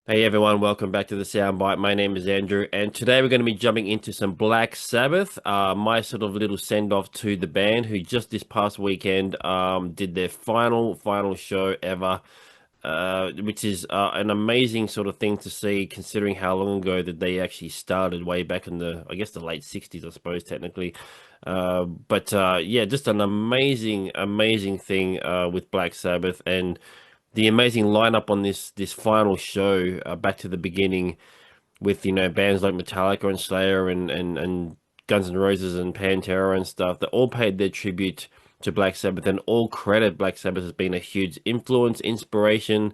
Hey everyone, welcome back to the Soundbyte. My name is Andrew, and today we're going to be jumping into some Black Sabbath. My sort of little send off to the band who just this past weekend did their final show ever, which is an amazing sort of thing to see, considering how long ago that they actually started, way back in the, I guess, the late 60s, I suppose, technically. But yeah, just an amazing thing with Black Sabbath, and the amazing lineup on this final show, back to the beginning, with bands like Metallica and Slayer and Guns N' Roses and Pantera and stuff, that all paid their tribute to Black Sabbath, and all credit Black Sabbath has been a huge influence, inspiration,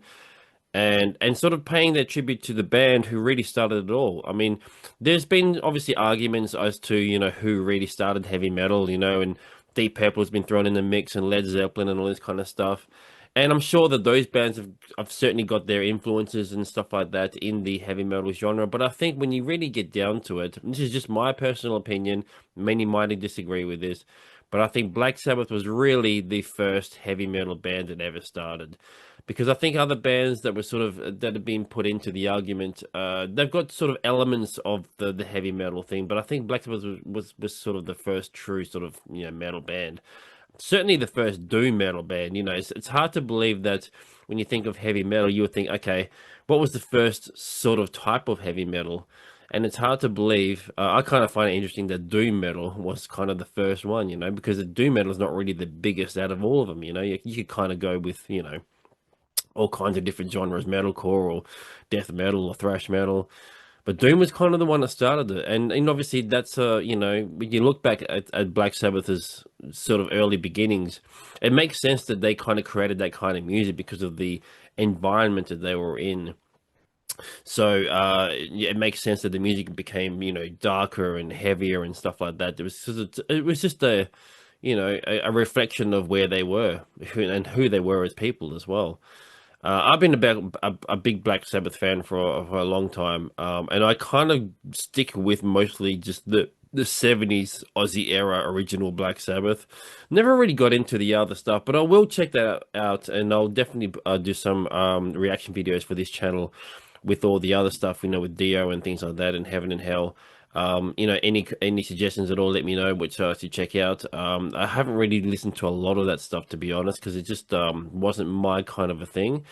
and sort of paying their tribute to the band who really started it all. I mean, there's been obviously arguments as to who really started heavy metal, and Deep Purple has been thrown in the mix, and Led Zeppelin and all this kind of stuff. And I'm sure that those bands have certainly got their influences and stuff like that in the heavy metal genre. But I think when you really get down to it, and this is just my personal opinion, many might disagree with this, but I think Black Sabbath was really the first heavy metal band that ever started. Because I think other bands that were sort of that have been put into the argument, they've got sort of elements of the heavy metal thing, but I think Black Sabbath was sort of the first true sort of metal band. Certainly the first doom metal band. It's hard to believe that when you think of heavy metal, you would think, okay, what was the first sort of type of heavy metal? And it's hard to believe. I kind of find it interesting that doom metal was kind of the first one, because the doom metal is not really the biggest out of all of them. You could kind of go with, all kinds of different genres, metalcore or death metal or thrash metal. But Doom was kind of the one that started it. And obviously that's, when you look back at Black Sabbath's sort of early beginnings, it makes sense that they kind of created that kind of music because of the environment that they were in. So yeah, it makes sense that the music became, darker and heavier and stuff like that. It was just a reflection of where they were and who they were as people as well. I've been a big Black Sabbath fan for a long time, and I kind of stick with mostly just the 70s Aussie era original Black Sabbath. Never really got into the other stuff, but I will check that out, and I'll definitely do some reaction videos for this channel with all the other stuff, with Dio and things like that, and Heaven and Hell. Any suggestions at all, let me know which to check out. I haven't really listened to a lot of that stuff, to be honest, because it just wasn't my kind of a thing.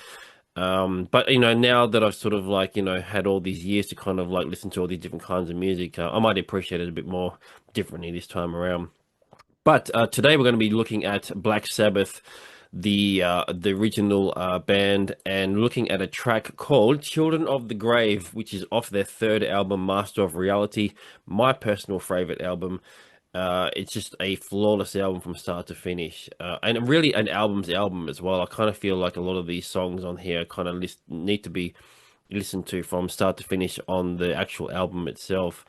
But now that I've sort of like had all these years to kind of like listen to all these different kinds of music, I might appreciate it a bit more differently this time around. But today we're going to be looking at Black Sabbath, the original band, and looking at a track called "Children of the Grave," which is off their third album, Master of Reality, my personal favorite album. It's just a flawless album from start to finish, and really an album's album as well. I kind of feel like a lot of these songs on here kind of need to be listened to from start to finish on the actual album itself.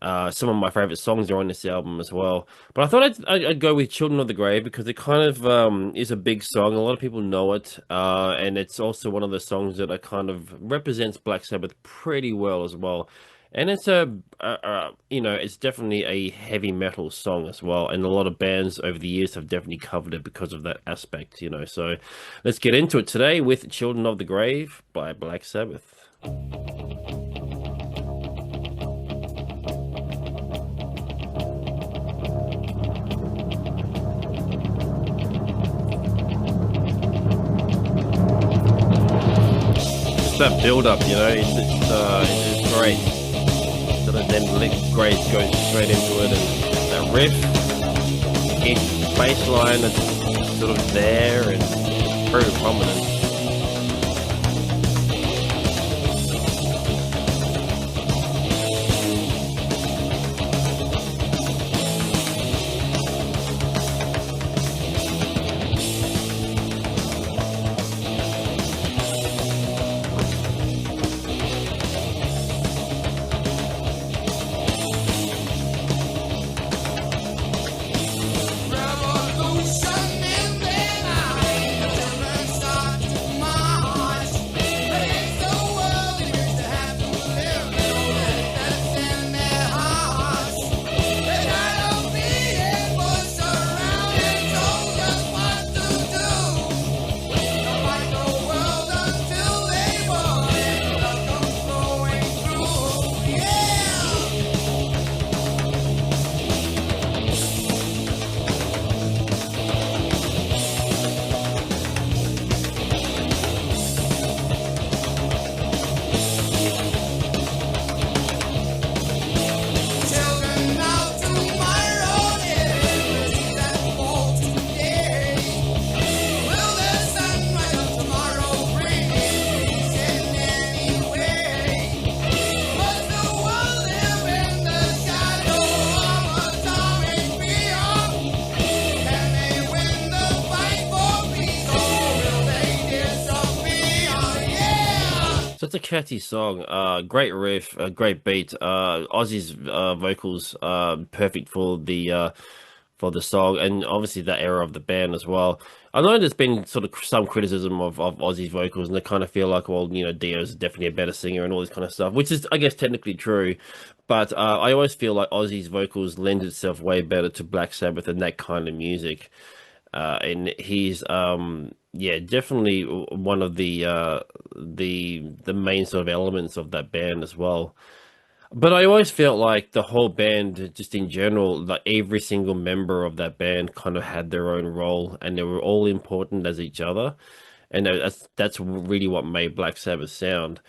Some of my favorite songs are on this album as well. But I thought I'd go with Children of the Grave because it kind of is a big song. A lot of people know it. And it's also one of the songs that kind of represents Black Sabbath pretty well as well. And it's it's definitely a heavy metal song as well. And a lot of bands over the years have definitely covered it because of that aspect, So let's get into it today with Children of the Grave by Black Sabbath. That build up, it's great. So then Grace goes straight into it, and that riff, each bass line that's sort of there and very prominent. That's a catchy song. Great riff, great beat. Ozzy's vocals perfect for the song, and obviously that era of the band as well. I know there's been sort of some criticism of Ozzy's vocals, and they kind of feel like, well, Dio's definitely a better singer and all this kind of stuff, which is, I guess, technically true. But I always feel like Ozzy's vocals lend itself way better to Black Sabbath and that kind of music. And he's yeah, definitely one of the main sort of elements of that band as well. But I always felt like the whole band, just in general, like every single member of that band kind of had their own role and they were all important as each other. And that's really what made Black Sabbath sound.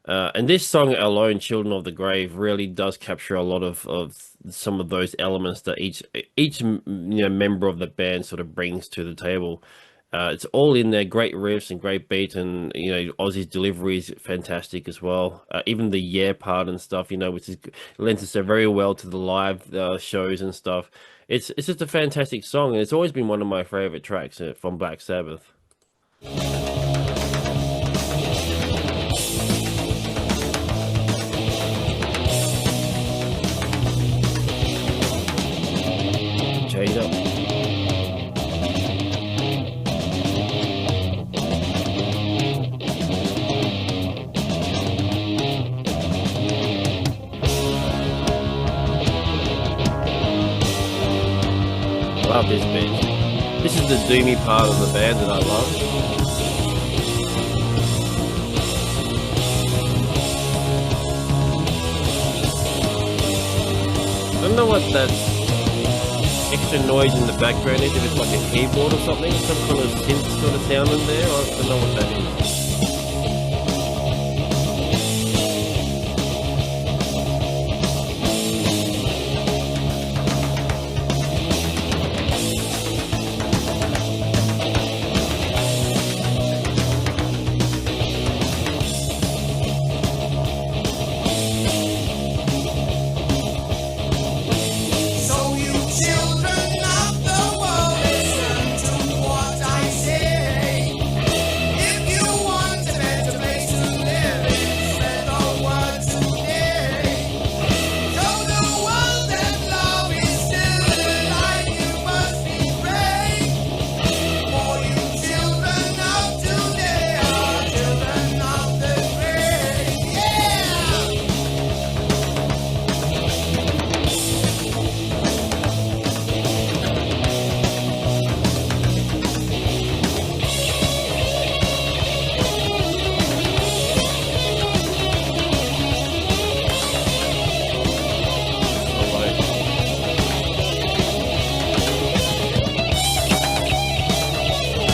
And this song alone, "Children of the Grave," really does capture a lot of some of those elements that each member of the band sort of brings to the table. It's all in there, great riffs and great beat, and Ozzy's delivery is fantastic as well. Even the yeah part and stuff, which is lends itself very well to the live shows and stuff. It's just a fantastic song, and it's always been one of my favorite tracks from Black Sabbath. Change up. Love this bit. This is the doomy part of the band that I love. I don't know what that extra noise in the background is, if it's like a keyboard or something, some kind of synth sort of sound in there. I don't know what that is. So you children of the world, listen to what I say. If you want a better place to live in, spread the word today. Show the world that love is still alive, you must be brave. For you children of today are children of the grave. Yeah!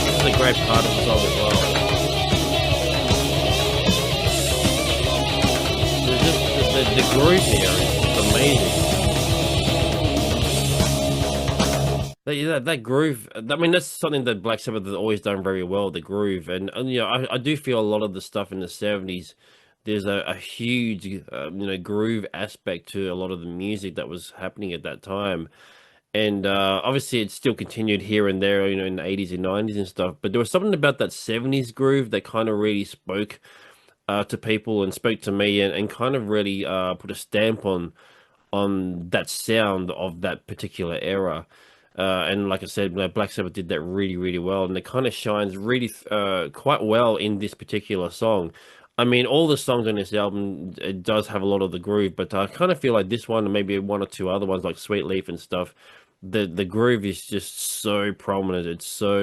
This is a great part of the song as well. There's just the groove here is amazing. That groove, I mean, that's something that Black Sabbath has always done very well, the groove. And I do feel a lot of the stuff in the 70s, there's a huge, groove aspect to a lot of the music that was happening at that time. And obviously, it still continued here and there, in the 80s and 90s and stuff. But there was something about that 70s groove that kind of really spoke to people and spoke to me and kind of really put a stamp on that sound of that particular era. And like I said, Black Sabbath did that really, really well, and it kind of shines really quite well in this particular song. I mean, all the songs on this album, it does have a lot of the groove, but I kind of feel like this one and maybe one or two other ones like Sweet Leaf and stuff, the groove is just so prominent. It's so,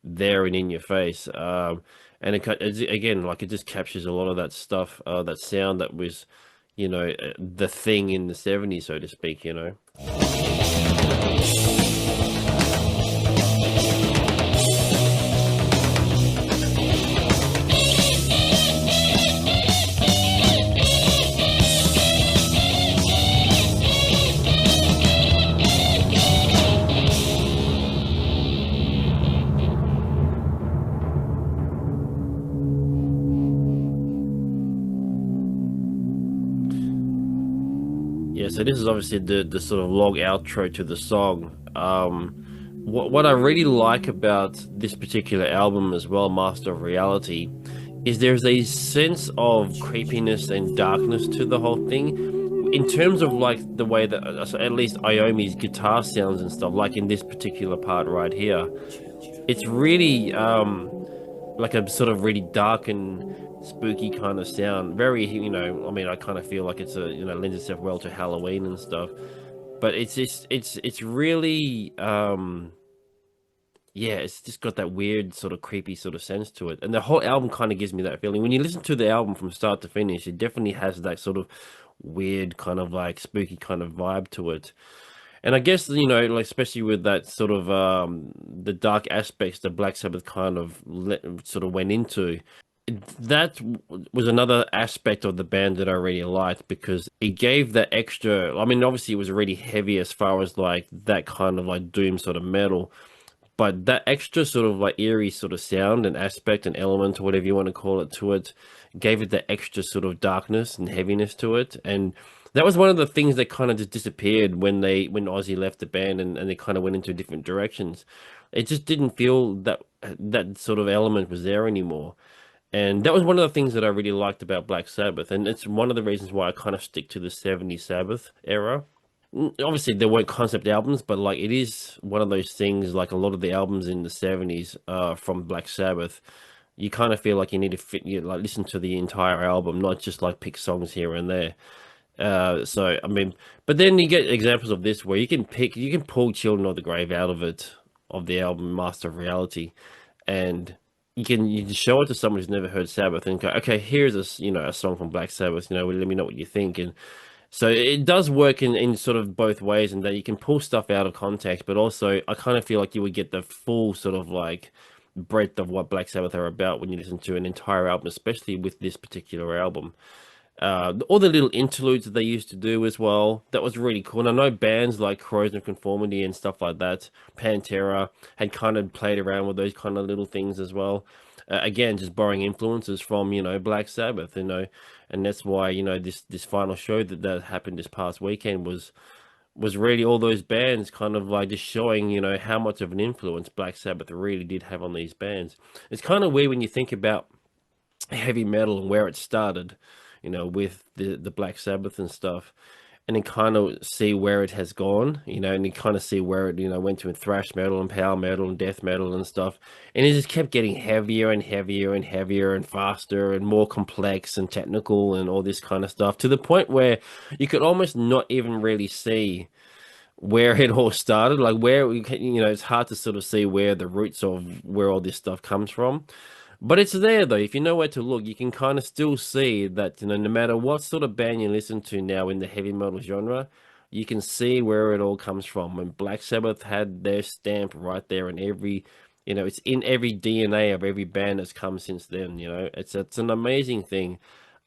there and in your face. And again, like it just captures a lot of that stuff, that sound that was, the thing in the 70s, so to speak. Yeah, so this is obviously the sort of long outro to the song. What I really like about this particular album as well, Master of Reality, is there's a sense of creepiness and darkness to the whole thing. In terms of like the way that so at least Iommi's guitar sounds and stuff, like in this particular part right here, it's really like a sort of really dark and spooky kind of sound. Very, I mean, I kind of feel like it's a, lends itself well to Halloween and stuff. But it's really yeah, it's just got that weird sort of creepy sort of sense to it. And the whole album kind of gives me that feeling. When you listen to the album from start to finish, it definitely has that sort of weird kind of like spooky kind of vibe to it. And I guess, like especially with that sort of the dark aspects that Black Sabbath kind of sort of went into, that was another aspect of the band that I really liked because it gave that extra. I mean, obviously it was already heavy as far as like that kind of like doom sort of metal, but that extra sort of like eerie sort of sound and aspect and element or whatever you want to call it to it gave it that extra sort of darkness and heaviness to it. And that was one of the things that kind of just disappeared when Ozzy left the band and they kind of went into different directions. It just didn't feel that that sort of element was there anymore. And that was one of the things that I really liked about Black Sabbath. And it's one of the reasons why I kind of stick to the 70s Sabbath era. Obviously, there weren't concept albums, but like it is one of those things, like a lot of the albums in the 70s from Black Sabbath, you kind of feel like you need to like listen to the entire album, not just like pick songs here and there. So I mean, but then you get examples of this where you can pull Children of the Grave out of it, of the album Master of Reality, and you just show it to someone who's never heard Sabbath and go, okay, here's a song from Black Sabbath, let me know what you think. And so it does work in sort of both ways, and that you can pull stuff out of context, but also I kind of feel like you would get the full sort of like breadth of what Black Sabbath are about when you listen to an entire album, especially with this particular album. All the little interludes that they used to do as well. That was really cool. And I know bands like Corrosion of Conformity and stuff like that, Pantera, had kind of played around with those kind of little things as well. Again, just borrowing influences from, Black Sabbath, and that's why, this final show that happened this past weekend was really all those bands kind of like just showing, how much of an influence Black Sabbath really did have on these bands. It's kind of weird when you think about heavy metal and where it started, with the Black Sabbath and stuff, and then kind of see where it has gone, and you kind of see where it, went to in thrash metal and power metal and death metal and stuff, and it just kept getting heavier and heavier and heavier and faster and more complex and technical and all this kind of stuff to the point where you could almost not even really see where it all started, like where it's hard to sort of see where the roots of where all this stuff comes from. But it's there though. If you know where to look, you can kind of still see that, no matter what sort of band you listen to now in the heavy metal genre, you can see where it all comes from. And Black Sabbath had their stamp right there in every, it's in every DNA of every band that's come since then, It's an amazing thing.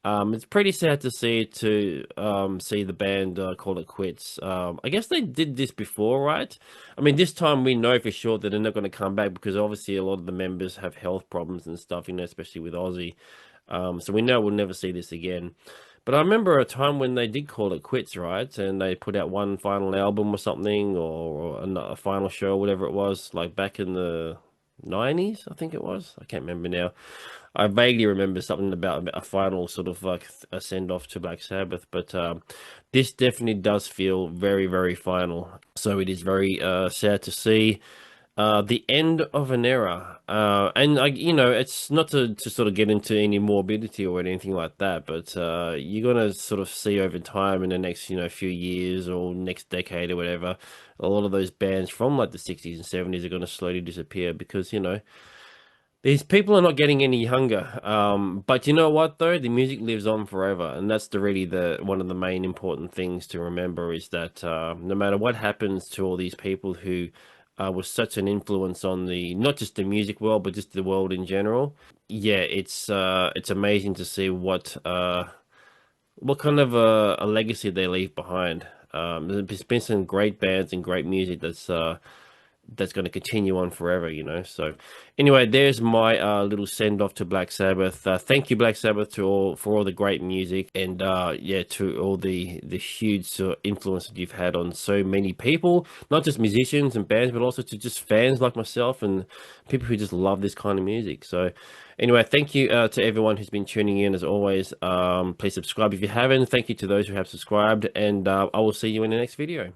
It's pretty sad to see the band call it quits. I guess they did this before, right? I mean, this time we know for sure that they're not going to come back because obviously a lot of the members have health problems and stuff, especially with Ozzy. So we know we'll never see this again. But I remember a time when they did call it quits, right? And they put out one final album or something, or a final show, whatever it was, like back in the 90s, I think it was. I can't remember now. I vaguely remember something about a final sort of like a send off to Black Sabbath, but this definitely does feel very, very final. So it is very sad to see the end of an era. And it's not to sort of get into any morbidity or anything like that, but you're gonna sort of see over time in the next few years or next decade or whatever, a lot of those bands from like the 60s and 70s are gonna slowly disappear because these people are not getting any younger. But you know what though? The music lives on forever, and that's the one of the main important things to remember is that no matter what happens to all these people who was such an influence on the not just the music world but just the world in general. Yeah, it's amazing to see what kind of a legacy they leave behind. There's been some great bands and great music that's going to continue on forever, you know. So anyway, there's my little send off to Black Sabbath. Thank you, Black Sabbath, to all for all the great music, and yeah, to all the huge influence that you've had on so many people, not just musicians and bands, but also to just fans like myself and people who just love this kind of music. So anyway, thank you to everyone who's been tuning in as always. Please subscribe if you haven't. Thank you to those who have subscribed, and I will see you in the next video.